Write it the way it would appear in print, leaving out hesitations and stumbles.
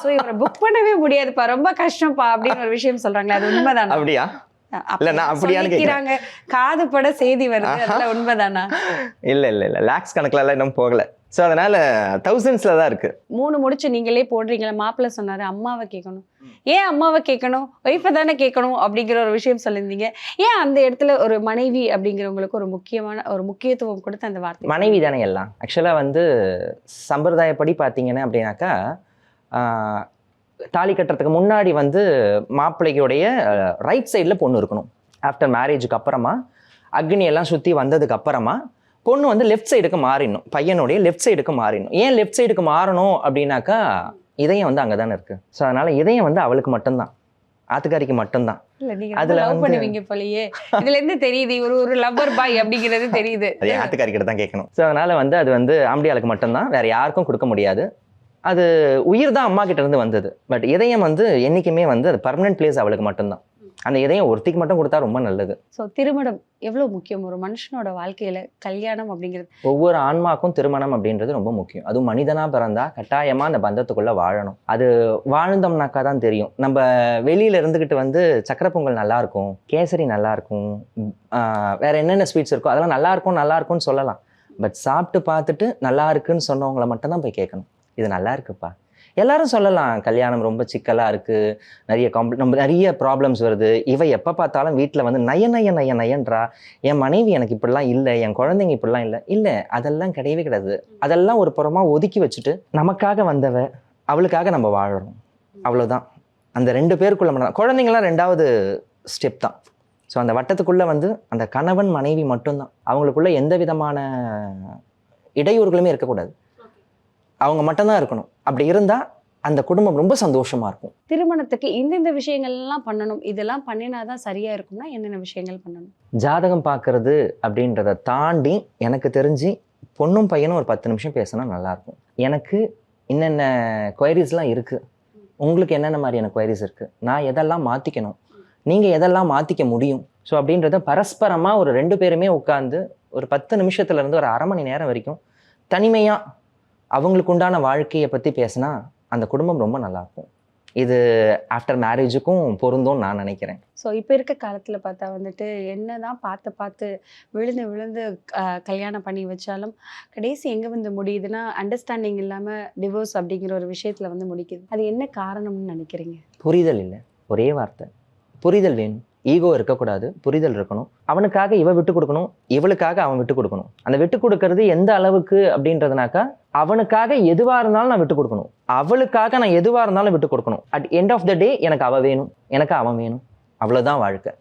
So இவரை book பண்ணவே முடியாதுப்பா, ரொம்ப கஷ்டம்ப்பா அப்படின்னு ஒரு விஷயம் சொல்றாங்களே, அது உண்மைதானா? அப்படியா? இல்ல நான் அப்படியான்னு கேக்குறேன். காது பட செய்தி வருது, அதெல்லாம் உண்மைதானா? இல்ல லாக்ஸ் கணக்குல எல்லாம் இன்னும் போகல. ஸோ அதனால தௌசண்ட்ஸ்ல தான் இருக்கு. 3 முடிச்சு நீங்களே போடுறீங்களா? மாப்பிள்ளை சொன்னாரு அம்மாவை கேட்கணும். ஏன் அம்மாவை கேட்கணும்? ஒய்ஃபை தானே கேட்கணும் அப்படிங்கிற ஒரு விஷயம் சொல்லியிருந்தீங்க. ஏன் அந்த இடத்துல ஒரு மனைவி அப்படிங்கிறவங்களுக்கு ஒரு முக்கியமான ஒரு முக்கியத்துவம் கொடுத்து அந்த வார்த்தை? மனைவி தானே எல்லாம். ஆக்சுவலா வந்து சம்பிரதாயப்படி பார்த்தீங்கன்னா அப்படின்னாக்கா, தாலி கட்டுறதுக்கு முன்னாடி வந்து மாப்பிள்ளையோடைய ரைட் சைடில் பொண்ணு இருக்கணும். ஆஃப்டர் மேரேஜுக்கு அப்புறமா அக்னி எல்லாம் சுற்றி வந்ததுக்கு அப்புறமா பொண்ணு வந்து லெஃப்ட் சைடுக்கு மாறிடணும். பையனுடைய லெஃப்ட் சைடுக்கு மாறிடணும். ஏன் லெஃப்ட் சைடுக்கு மாறணும் அப்படின்னாக்கா, இதயம் வந்து அங்கே தானே இருக்குது. ஸோ அதனால் இதயம் வந்து அவளுக்கு மட்டும்தான், ஆத்துக்காரிக்கு மட்டும்தான். அதுல லவ் பண்ணுவீங்க போலயே, இதுல இருந்து தெரியுது ஒரு லவ்வர் பாய் அப்படிங்கிறது தெரியுது. அதே ஆத்துக்காரி கிட்ட தான் கேட்கணும். ஸோ அதனால வந்து அது வந்து ஆம்படியாளுக்கு மட்டும்தான், வேற யாருக்கும் கொடுக்க முடியாது. அது உயிர் தான் அம்மா கிட்ட இருந்து வந்தது. பட் இதயம் வந்து என்னைக்குமே வந்து அது பர்மனன்ட் பிளேஸ் அவளுக்கு மட்டும்தான். அந்த இதயம் ஒருத்திக்கு மட்டும் கொடுத்தா ரொம்ப நல்லது. ஸோ திருமணம் எவ்வளவு முக்கியம் ஒரு மனுஷனோட வாழ்க்கையில? கல்யாணம் அப்படிங்கிறது ஒவ்வொரு ஆன்மாக்கும் திருமணம் அப்படின்றது ரொம்ப முக்கியம். அதுவும் மனிதனா பிறந்தா கட்டாயமா அந்த பந்தத்துக்குள்ள வாழணும். அது வாழ்ந்தோம்னாக்கா தான் தெரியும். நம்ம வெளியில இருந்துகிட்டு வந்து சக்கரை பொங்கல் நல்லா இருக்கும், கேசரி நல்லா இருக்கும், வேற என்னென்ன ஸ்வீட்ஸ் இருக்கோ அதெல்லாம் நல்லா இருக்கும்னு சொல்லலாம். பட் சாப்பிட்டு பார்த்துட்டு நல்லா இருக்குன்னு சொன்னவங்களை மட்டும் தான் போய் கேட்கணும், இது நல்லா இருக்குப்பா. எல்லாரும் சொல்லலாம் கல்யாணம் ரொம்ப சிக்கலாக இருக்குது, நிறைய ப்ராப்ளம்ஸ் வருது, இவ எப்போ பார்த்தாலும் வீட்டில் வந்து நயன்றா, என் மனைவி எனக்கு இப்படிலாம் இல்லை, என் குழந்தைங்க இப்படிலாம் இல்லை, அதெல்லாம் கிடையவே கிடையாது. அதெல்லாம் ஒரு புறமா ஒதுக்கி வச்சுட்டு நமக்காக வந்தவ, அவளுக்காக நம்ம வாழறோம், அவ்வளோதான். அந்த 2 பேருக்குள்ள மட்டும், குழந்தைங்களாம் 2வது ஸ்டெப் தான். ஸோ அந்த வட்டத்துக்குள்ளே வந்து அந்த கணவன் மனைவி மட்டும்தான். அவங்களுக்குள்ள எந்த விதமான இடையூறுகளுமே இருக்கக்கூடாது, அவங்க மட்டும்தான் இருக்கணும். அப்படி இருந்தா அந்த குடும்பம் ரொம்ப சந்தோஷமா இருக்கும். திருமணத்துக்கு இந்த விஷயங்கள் எல்லாம் பண்ணணும், இதெல்லாம் பண்ணினாதான் சரியா இருக்கும்னா என்னென்ன விஷயங்கள் பண்ணணும்? ஜாதகம் பார்க்கறது அப்படின்றத தாண்டி எனக்கு தெரிஞ்சு பொண்ணும் பையனும் ஒரு 10 நிமிஷம் பேசினா நல்லா இருக்கும். எனக்கு என்னென்ன குவைரிஸ்லாம் இருக்கு, உங்களுக்கு என்னென்ன மாதிரியான குவைரிஸ் இருக்கு, நான் எதெல்லாம் மாத்திக்கணும், நீங்க எதெல்லாம் மாத்திக்க முடியும். ஸோ அப்படின்றத பரஸ்பரமா ஒரு 2 பேருமே உட்காந்து ஒரு 10 நிமிஷத்துல இருந்து ஒரு அரை மணி நேரம் வரைக்கும் தனிமையா அவங்களுக்கு உண்டான வாழ்க்கையை பற்றி பேசினா அந்த குடும்பம் ரொம்ப நல்லாயிருக்கும். இது ஆஃப்டர் மேரேஜுக்கும் பொருந்தும் நான் நினைக்கிறேன். ஸோ இப்போ இருக்க காலத்தில் பார்த்தா வந்துட்டு என்னதான் பார்த்து விழுந்து கல்யாணம் பண்ணி வச்சாலும் கடைசி எங்கே வந்து முடியுதுன்னா அண்டர்ஸ்டாண்டிங் இல்லாமல் டிவோர்ஸ் அப்படிங்கிற ஒரு விஷயத்தில் வந்து முடிக்குது. அது என்ன காரணம்னு நினைக்கிறீங்க? புரிதல் இல்லை. ஒரே வார்த்தை, புரிதல் வேணும். ஈகோ இருக்கக்கூடாது, புரிதல் இருக்கணும். அவனுக்காக இவ விட்டு கொடுக்கணும், இவளுக்காக அவன் விட்டு கொடுக்கணும். அந்த விட்டு கொடுக்கறது எந்த அளவுக்கு அப்படின்றதுனாக்கா, அவனுக்காக எதுவாக இருந்தாலும் நான் விட்டு கொடுக்கணும், அவளுக்காக நான் எதுவாக இருந்தாலும் விட்டு கொடுக்கணும். அட் எண்ட் ஆஃப் த டே எனக்கு அவ வேணும், எனக்கு அவன் வேணும், அவ்வளோதான் வாழ்க்கை.